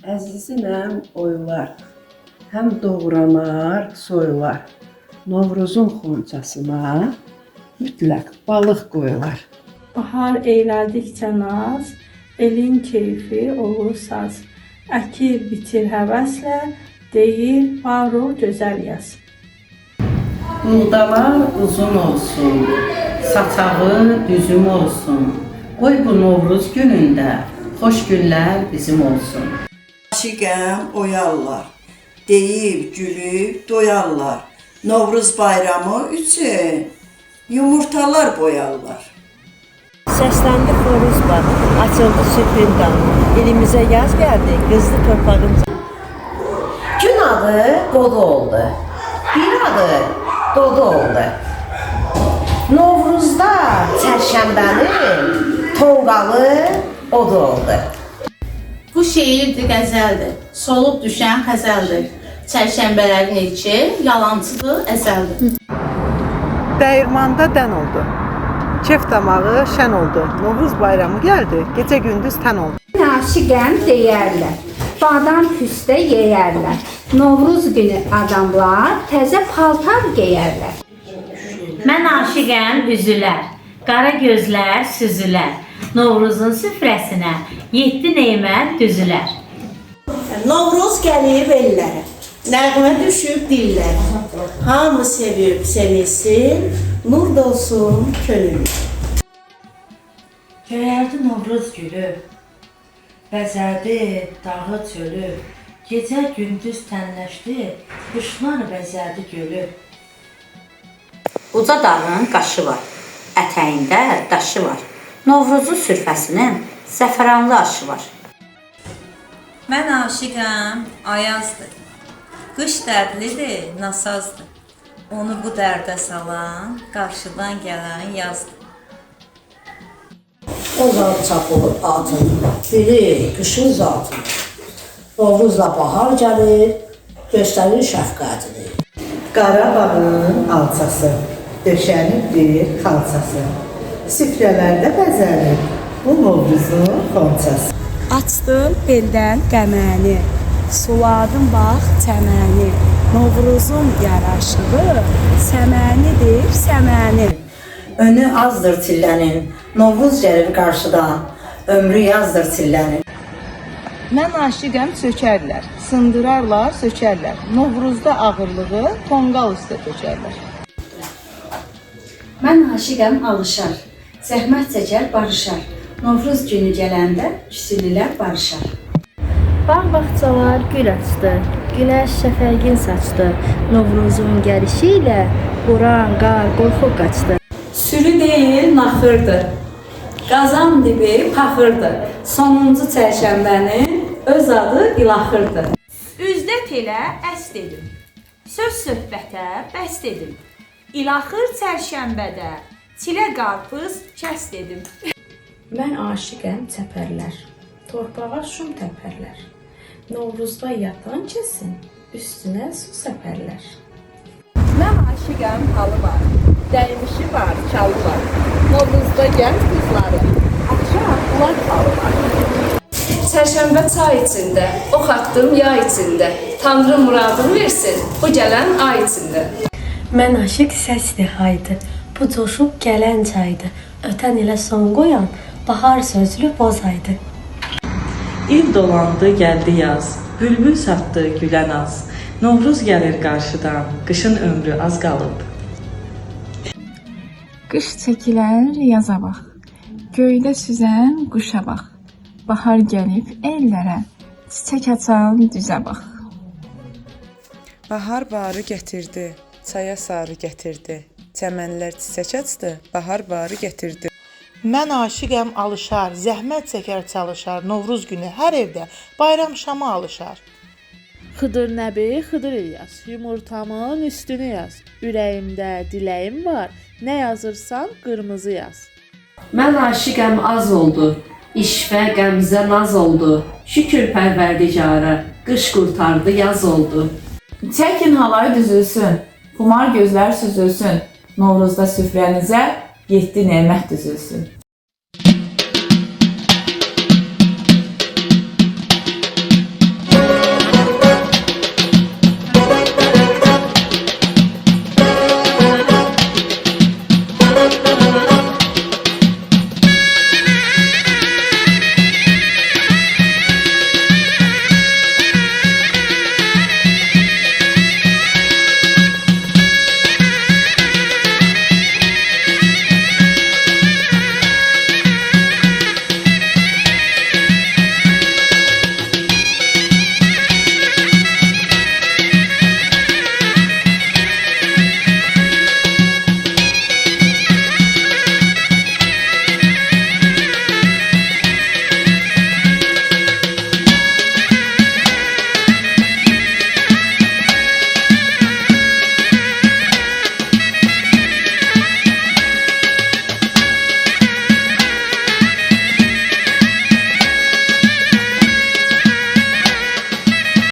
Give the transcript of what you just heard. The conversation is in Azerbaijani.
Əziziməm oylar, həm doğranar, soyular. Novruzun xonçasına mütləq balıq qoyular. Bahar eylədikcə naz, elin keyfi olur saz. Əkir bitir həvəslə, deyir var ol gözəl yaz. Buğdalar uzun olsun, saçağı düzüm olsun. Qoy bu Novruz günündə xoş günlər bizim olsun. Aşiqəm oyarlar, deyib gülüb doyarlar. Novruz bayramı üçün yumurtalar boyarlar. Səsləndi xoruz var, açıldı sürpün dam. Elimizə yaz gəldi, qızlı torpağımız. Gün adı qodu oldu, bir adı dodu oldu. Novruzda çərşənbənin tonqalı odu oldu. Bu şeirdir, qəzəldir, solub düşən xəzəldir. Çərşənbələrin ilki yalancıdır, əzəldir. Dəyirmanda dən oldu. Kef damağı şən oldu. Novruz bayramı gəldi, gecə gündüz tən oldu. Aşiqəm deyərlər, badam püstə yeyərlər. Novruz günü adamlar təzə paltar geyərlər. Mən aşiqəm üzülər, qara gözlər süzülər. Novruzun süfrəsinə 7 nemət düzülər. Novruz gəlib ellərə, nəğmə düşüb dillərə. Hamı sevib sevilsin, nur dolsun könül. Göyərdi Novruz gülü, bəzərdi dağı çölü. Gecə gündüz tənləşdi, quşlar bəzərdi gölü. Uca dağın qaşı var, ətəyində daşı var. Novruzun sürfəsinin zəfəranlı aşı var. Mən aşiqəm ayazdır, qış dərdlidir, nasazdır. Onu bu dərdə salan, qarşıdan gələn yazdır. O zat çapılır atın, biri qışın zatın. Novruzla bahar gəlir, göstərir şəfqətini. Qarabağın alçası, döşənibdir xalçası. Süfrələrdə bəzənir bu Novruzun xonçası. Açdım beldən qəməni, suladım bax çəməni. Novruzun yaraşığı səmənidir, səməni. Önü azdır çillənin, Novruz gəlir qarşıdan, ömrü yazdır çillənin. Mən aşiqəm sökərlər, sındırarlar, sökərlər. Novruzda ağırlığı tonqal üstə tökərlər. Mən aşiqəm alışar, zəhmət çəkər barışar. Novruz günü gələndə küsülülər barışar. Bağ-bağçalar gül açdı, günəş şəfəqin saçdı. Novruzun gəlişi ilə buran, qar, qorxu qaçdı. Sürü deyil, naxırdı. Qazan dibi paxırdı. Sonuncu çərşənbənin öz adı ilaxırdı. Üzdət elə əst edim, söz söhbətə bəst edim. İlaxır çərşənbədə, çilə qarpız kəst edim. Mən aşiqəm çəpərlər, torpağa şum təpərlər. Novruzda yatan kəsin, üstünə su səpərlər. Mən aşiqəm halı var, dəymişi var, çalı var. Novruzda gənc qızları, axşam ulaq halı var. Çərşənbə çay içində, ox atdım yay içində. Tanrı muradını versin, bu gələn ay içində. Mən aşiq səsdir haydı, bu coşub gələn çaydı. Ötən ilə son qoyan, bahar sözlü bozaydı. İl dolandı, gəldi yaz, bülbül satdı gülən az. Novruz gəlir qarşıdan, qışın ömrü az qalıb. Qış çəkilər yaza bax, göydə süzən quşa bax. Bahar gəlib ellərə, çiçək açan düzə bax. Bahar barı gətirdi, çaya sarı gətirdi. Çəmənlər çiçək açdı, bahar barı gətirdi. Mən aşiqəm alışar, zəhmət çəkər çalışar. Novruz günü hər evdə bayram şamı alışar. Xıdır Nəbi, Xıdır İlyas, yumurtamın üstünü yaz. Ürəyimdə diləyim var, nə yazırsan qırmızı yaz. Mən aşiqəm az oldu, işvə qəmzə naz oldu. Şükür pərvərdigara, qış qurtardı, yaz oldu. Çəkin halay düzülsün, xumar gözlər süzülsün. Novruzda süfrənizə 7 nemət düzülsün.